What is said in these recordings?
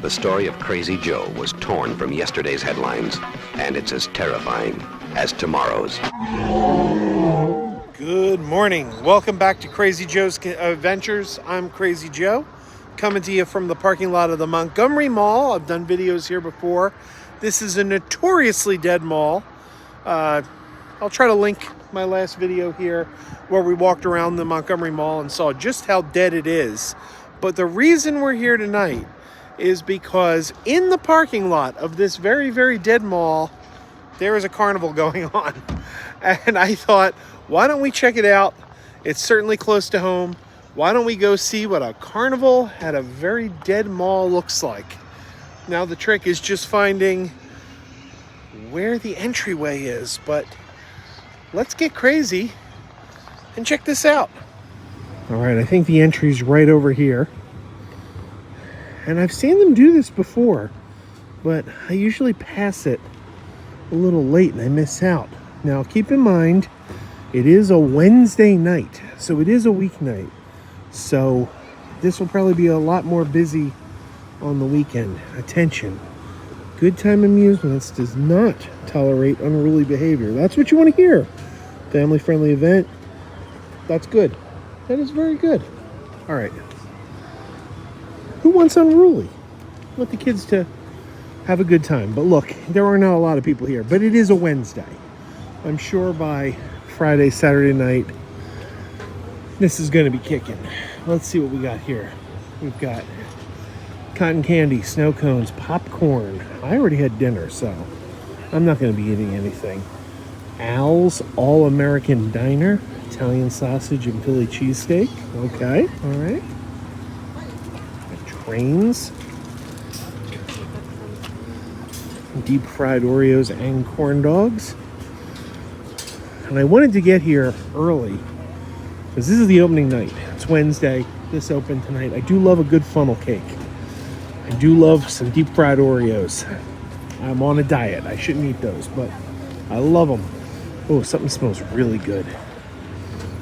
The story of Crazy Joe was torn from yesterday's headlines, and it's as terrifying as tomorrow's. Good morning. Welcome back to Crazy Joe's Adventures. I'm Crazy Joe, coming to you from the parking lot of the Montgomery Mall. I've done videos here before. This is a notoriously dead mall. I'll try to link my last video here where we walked around the Montgomery Mall and saw just how dead it is. But the reason we're here tonight is because in the parking lot of this very, very dead mall, there is a carnival going on. And I thought, why don't we check it out? It's certainly close to home. Why don't we go see what a carnival at a very dead mall looks like? Now the trick is just finding where the entryway is, but let's get crazy and check this out. All right, I think the entry's right over here. And I've seen them do this before, but I usually pass it a little late and I miss out. Now keep in mind, it is a Wednesday night, so it is a weeknight. So this will probably be a lot more busy on the weekend. Attention, Good Time Amusements does not tolerate unruly behavior. That's what you want to hear. Family-friendly event. That's good. That is very good. All right. Who wants unruly? Want the kids to have a good time. But look, there are not a lot of people here, but it is a Wednesday. I'm sure by Friday, Saturday night, this is going to be kicking. Let's see what we got here. We've got cotton candy, snow cones, popcorn. I already had dinner, so I'm not going to be eating anything. Al's All-American Diner, Italian sausage and Philly cheesesteak. Okay, all right. Trains, deep fried Oreos and corn dogs. And I wanted to get here early because this is the opening night. It's Wednesday. This opened tonight. I do love a good funnel cake. I do love some deep fried Oreos. I'm on a diet. I shouldn't eat those, but I love them. Oh, something smells really good.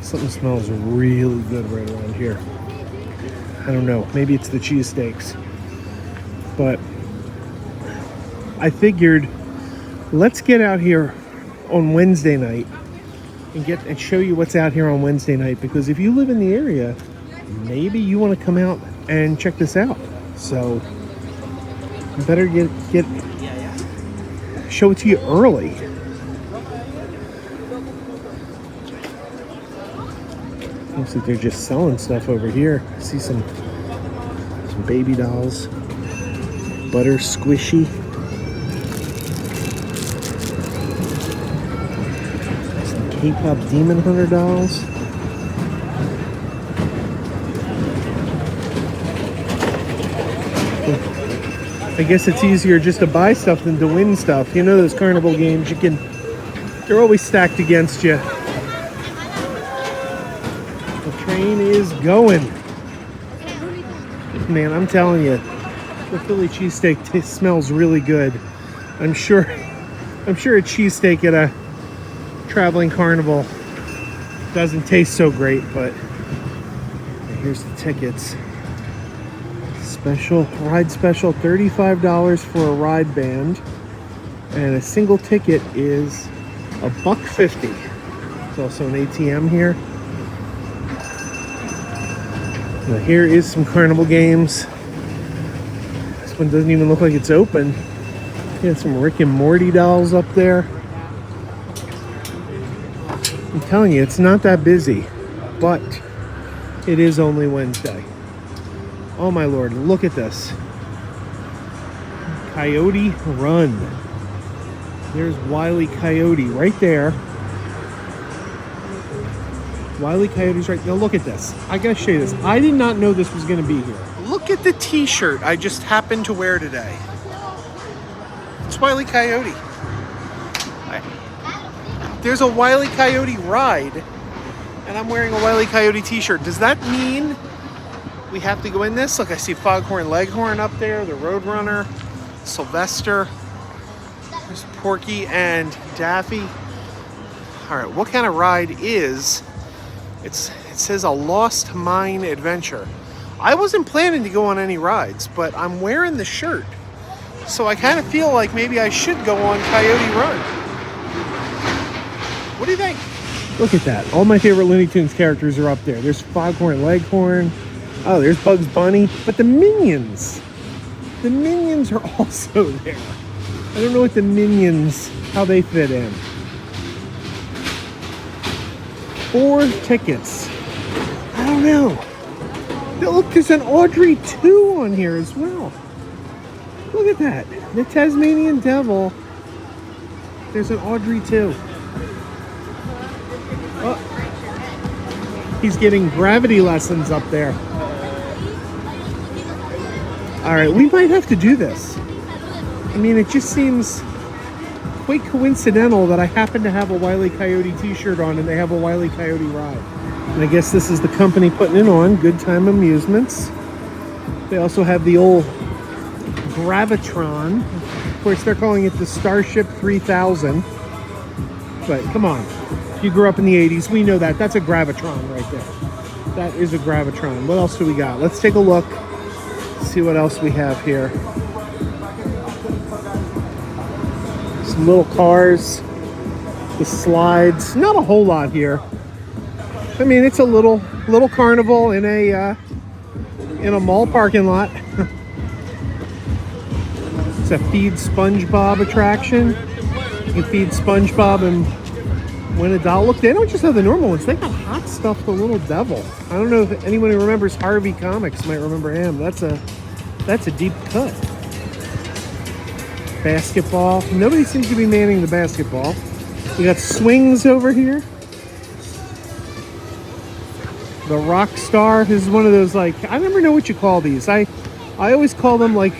Something smells really good right around here. I don't know, maybe it's the cheesesteaks. But I figured, let's get out here on Wednesday night and show you what's out here on Wednesday night. Because if you live in the area, maybe you want to come out and check this out. So better show it to you early. Looks like they're just selling stuff over here. I see some baby dolls, butter squishy, some K-pop Demon Hunter dolls. I guess it's easier just to buy stuff than to win stuff. You know those carnival games, they're always stacked against you. Train is going. Man, I'm telling you, the Philly cheesesteak smells really good. I'm sure a cheesesteak at a traveling carnival doesn't taste so great, but here's the tickets. Ride special, $35 for a ride band, and a single ticket is $1.50. There's also an ATM here. Now here is some carnival games. This one doesn't even look like it's open. You got some Rick and Morty dolls up there. I'm telling you, it's not that busy, but it is only Wednesday. Oh my Lord, look at this. Coyote Run. There's Wile E. Coyote right there. Wile E. Coyote's right now. Look at this. I gotta show you this. I did not know this was gonna be here. Look at the t-shirt I just happened to wear today. It's Wile E. Coyote. There's a Wile E. Coyote ride, and I'm wearing a Wile E. Coyote t-shirt. Does that mean we have to go in this? Look, I see Foghorn Leghorn up there, the Roadrunner, Sylvester. There's Porky and Daffy. All right, what kind of ride is... It says a Lost Mine Adventure. I wasn't planning to go on any rides, but I'm wearing the shirt. So I kind of feel like maybe I should go on Coyote Run. What do you think? Look at that. All my favorite Looney Tunes characters are up there. There's Foghorn Leghorn. Oh, there's Bugs Bunny. But the Minions are also there. I don't know what the Minions, how they fit in. 4 tickets. I don't know. Look, there's an Audrey 2 on here as well. Look at that. The Tasmanian Devil. There's an Audrey 2. Oh. He's getting gravity lessons up there. Alright, we might have to do this. I mean, it just seems quite coincidental that I happen to have a Wile E. Coyote t-shirt on and they have a Wile E. Coyote ride. And I guess this is the company putting it on, Good Time Amusements. They also have the old Gravitron. Of course, they're calling it the Starship 3000. But come on, if you grew up in the 80s, we know that. That's a Gravitron right there. That is a Gravitron. What else do we got? Let's take a look. See what else we have here. Some little cars. The slides. Not a whole lot here. I mean, it's a little carnival in a mall parking lot. It's a Feed SpongeBob attraction. You can feed SpongeBob and win a doll. Look, they don't just have the normal ones. They got Hot Stuff the Little Devil. I don't know if anyone who remembers Harvey Comics might remember him. That's a deep cut. Basketball. Nobody seems to be manning the basketball. We got swings over here. The Rock Star. This is one of those, like, I never know what you call these. I always call them like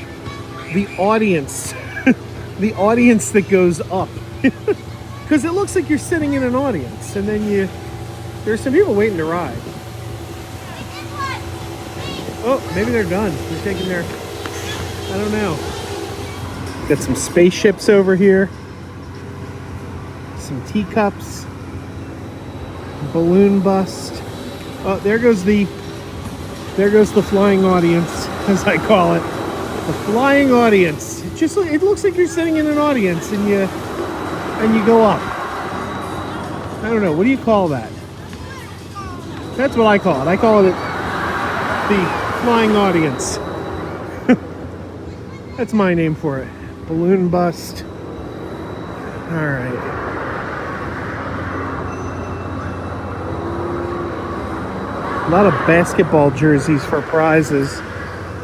the audience. The audience that goes up. Because it looks like you're sitting in an audience, and then there's some people waiting to ride. Oh, maybe they're done. They're taking their, I don't know. Got some spaceships over here. Some teacups. Balloon bust. Oh, there goes the flying audience, as I call it. The flying audience. It looks like you're sitting in an audience and you go up. I don't know. What do you call that? That's what I call it. I call it the flying audience. That's my name for it. Balloon bust. All right. A lot of basketball jerseys for prizes.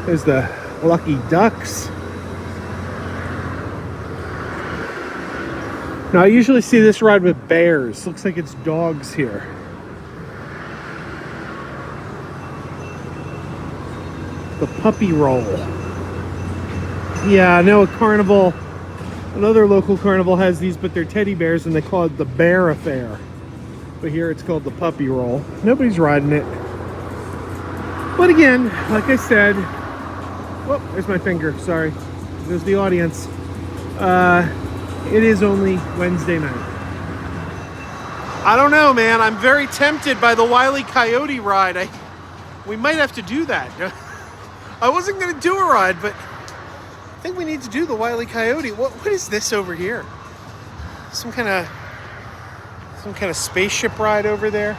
There's the Lucky Ducks. Now, I usually see this ride with bears. Looks like it's dogs here. The Puppy Roll. Yeah, I know a carnival, another local carnival has these, but they're teddy bears and they call it the Bear Affair. But here it's called the Puppy Roll. Nobody's riding it. But again, like I said, oh, there's my finger, sorry. There's the audience. It is only Wednesday night. I don't know, man. I'm very tempted by the Wile E. Coyote ride. We might have to do that. I wasn't going to do a ride, but I think we need to do the Wile E. Coyote. What is this over here? Some kind of spaceship ride over there?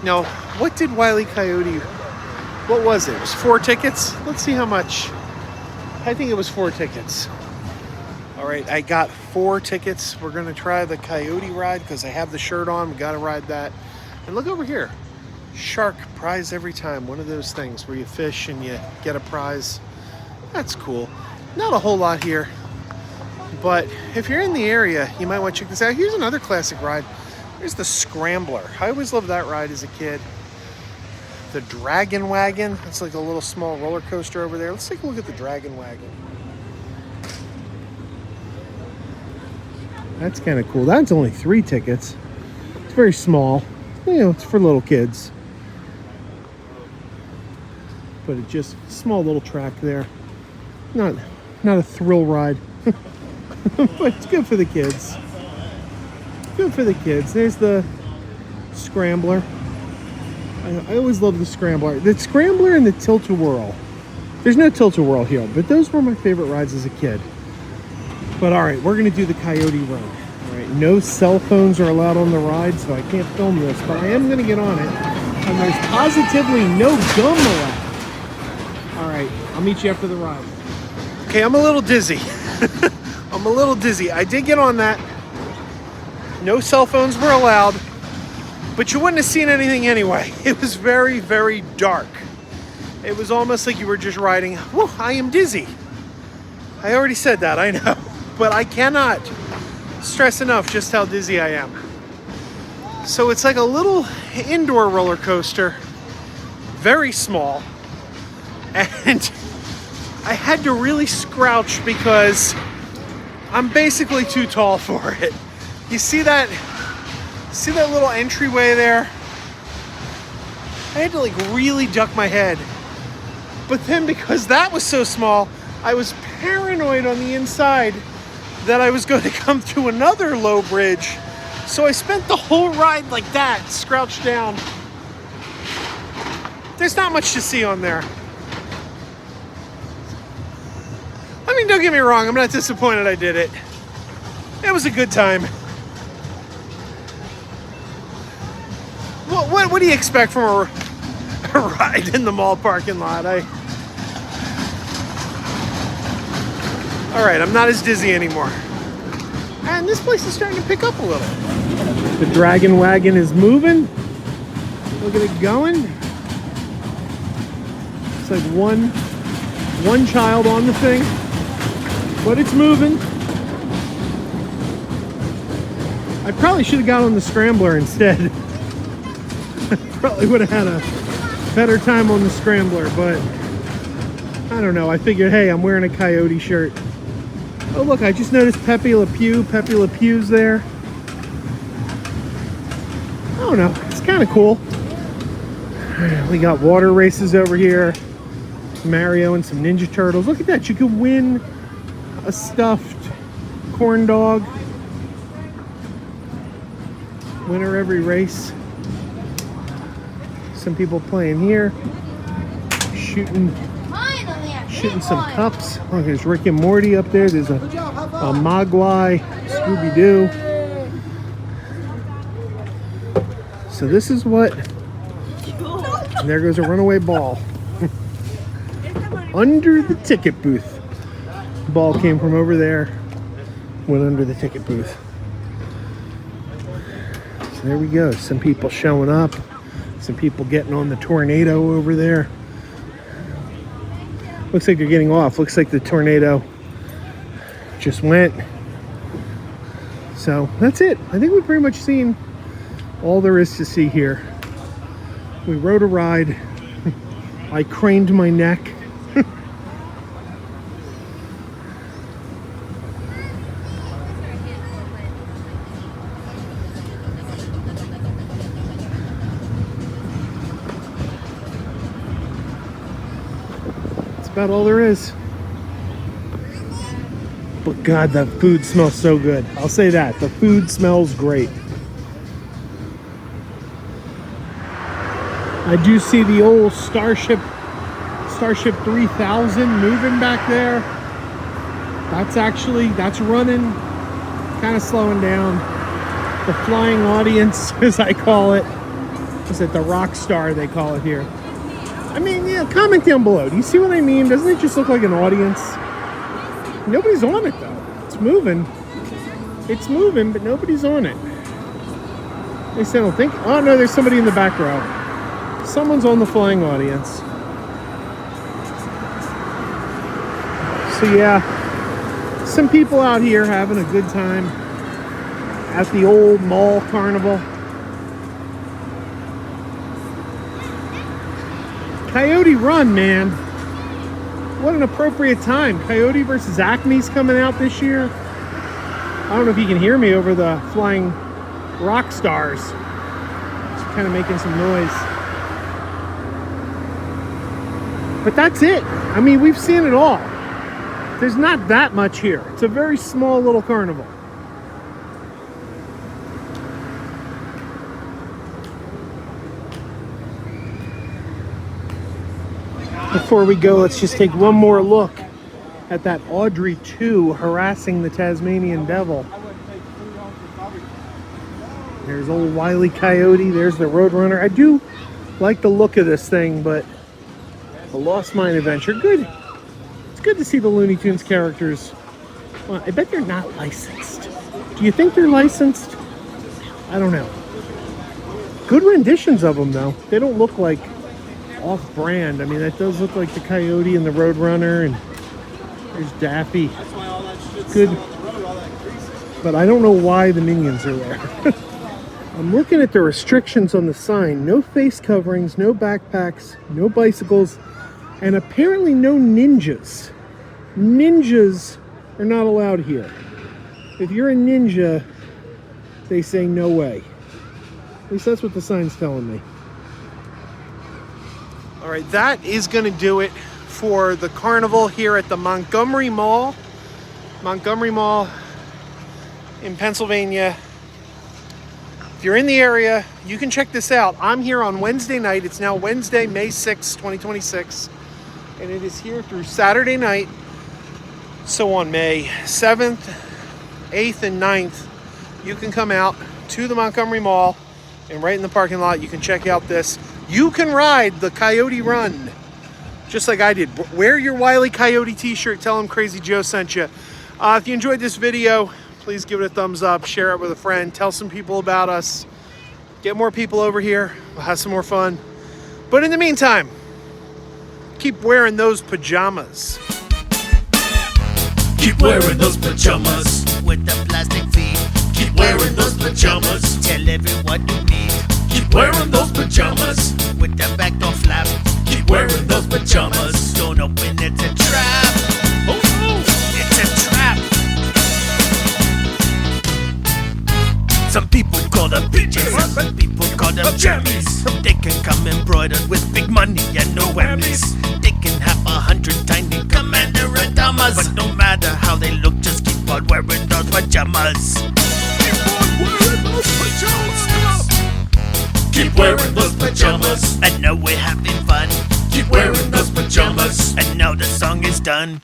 No, what did Wile E. Coyote... What was it? It was 4 tickets? Let's see how much. I think it was 4 tickets. All right, I got 4 tickets. We're going to try the Coyote ride because I have the shirt on. We got to ride that. And look over here. Shark prize every time. One of those things where you fish and you get a prize. That's cool. Not a whole lot here. But if you're in the area, you might want to check this out. Here's another classic ride. There's the Scrambler. I always loved that ride as a kid. The Dragon Wagon. It's like a little small roller coaster over there. Let's take a look at the Dragon Wagon. That's kind of cool. That's only 3 tickets. It's very small. You know, it's for little kids. But it's just a small little track there. Not a thrill ride. But it's good for the kids. Good for the kids. There's the Scrambler. I always love the Scrambler. The Scrambler and the Tilt-A-Whirl. There's no Tilt-A-Whirl here, but those were my favorite rides as a kid. But all right, we're going to do the Coyote Run. All right, no cell phones are allowed on the ride, so I can't film this, but I am going to get on it. And there's positively no gum allowed. All right, I'll meet you after the ride. Okay, I'm a little dizzy. I'm a little dizzy. I did get on that. No cell phones were allowed, but you wouldn't have seen anything anyway. It was very, very dark. It was almost like you were just riding. Whew, I am dizzy. I already said that, I know. But I cannot stress enough just how dizzy I am. So it's like a little indoor roller coaster, very small. And I had to really scrouch because I'm basically too tall for it. You see that little entryway there? I had to like really duck my head. But then because that was so small, I was paranoid on the inside that I was going to come through another low bridge. So I spent the whole ride like that, scrouched down. There's not much to see on there. I mean, don't get me wrong, I'm not disappointed I did it. It was a good time. What do you expect from a ride in the mall parking lot? All right, I'm not as dizzy anymore. And this place is starting to pick up a little. The Dragon Wagon is moving. Look at it going. It's like one child on the thing, but it's moving. I probably should have got on the Scrambler instead. Probably would have had a better time on the Scrambler, but I don't know. I figured, hey, I'm wearing a Coyote shirt. Oh, look, I just noticed Pepe Le Pew. Pepe Le Pew's there. I don't know. It's kind of cool. We got water races over here. Mario and some Ninja Turtles. Look at that. You could win a stuffed corn dog. Winner every race. Some people playing here. Shooting some cups. Look, there's Rick and Morty up there. There's a Mogwai, Scooby-Doo. So this is what... And there goes a runaway ball. Under the ticket booth. Ball came from over there. Went under the ticket booth. So there we go. Some people showing up. Some people getting on the tornado over there. Looks like they're getting off. Looks like the tornado just went. So that's it. I think we've pretty much seen all there is to see here. We rode a ride. I craned my neck. About all there is. But God, the food smells so good. I'll say that. The food smells great. I do see the old Starship 3000 moving back there. That's running, kind of slowing down. The flying audience, as I call it. Is it the rock star they call it here? I mean, yeah, comment down below. Do you see what I mean? Doesn't it just look like an audience? Nobody's on it, though. It's moving. It's moving, but nobody's on it. At least I don't think. Oh, no, there's somebody in the back row. Someone's on the flying audience. So, yeah, some people out here having a good time at the old mall carnival. Coyote Run, man. What an appropriate time. Coyote versus Acme's coming out this year. I don't know if you can hear me over the flying rock stars. It's kind of making some noise. But that's it. I mean, we've seen it all. There's not that much here. It's a very small little carnival. Before we go, let's just take one more look at that Audrey 2 harassing the Tasmanian Devil. There's old Wile E. Coyote. There's the Roadrunner. I do like the look of this thing, but the Lost Mine Adventure, good. It's good to see the Looney Tunes characters. Well, I bet they're not licensed. Do you think they're licensed? I don't know. Good renditions of them, though. They don't look like off-brand. I mean, that does look like the Coyote and the Roadrunner, and there's Daffy. Good. But I don't know why the Minions are there. I'm looking at the restrictions on the sign. No face coverings, no backpacks, no bicycles, and apparently no ninjas. Ninjas are not allowed here. If you're a ninja, they say no way. At least that's what the sign's telling me. All right, that is going to do it for the carnival here at the Montgomery Mall. Montgomery Mall in Pennsylvania. If you're in the area, you can check this out. I'm here on Wednesday night. It's now Wednesday, May 6, 2026. And it is here through Saturday night. So on May 7th, 8th, and 9th, you can come out to the Montgomery Mall, and right in the parking lot, you can check out this. You can ride the Coyote Run, just like I did. Wear your Wile E. Coyote t-shirt. Tell them Krazy Joe sent you. If you enjoyed this video, please give it a thumbs up, share it with a friend, tell some people about us, get more people over here, we'll have some more fun. But in the meantime, keep wearing those pajamas. Keep wearing those pajamas with the plastic feet. Keep wearing those pajamas. Tell everyone you meet. Keep wearing those pajamas with the back door flap. Keep wearing those pajamas. Don't open, it's a trap. Oh no, it's a trap. Some people call them PJs, some people call them jammies. They can come embroidered with big money and no whammies. They can have 100 tiny commander pajamas, but no matter how they look, just keep on wearing those pajamas. Keep on wearing those pajamas. Keep wearing those pajamas. And now we're having fun. Keep wearing those pajamas. And now the song is done.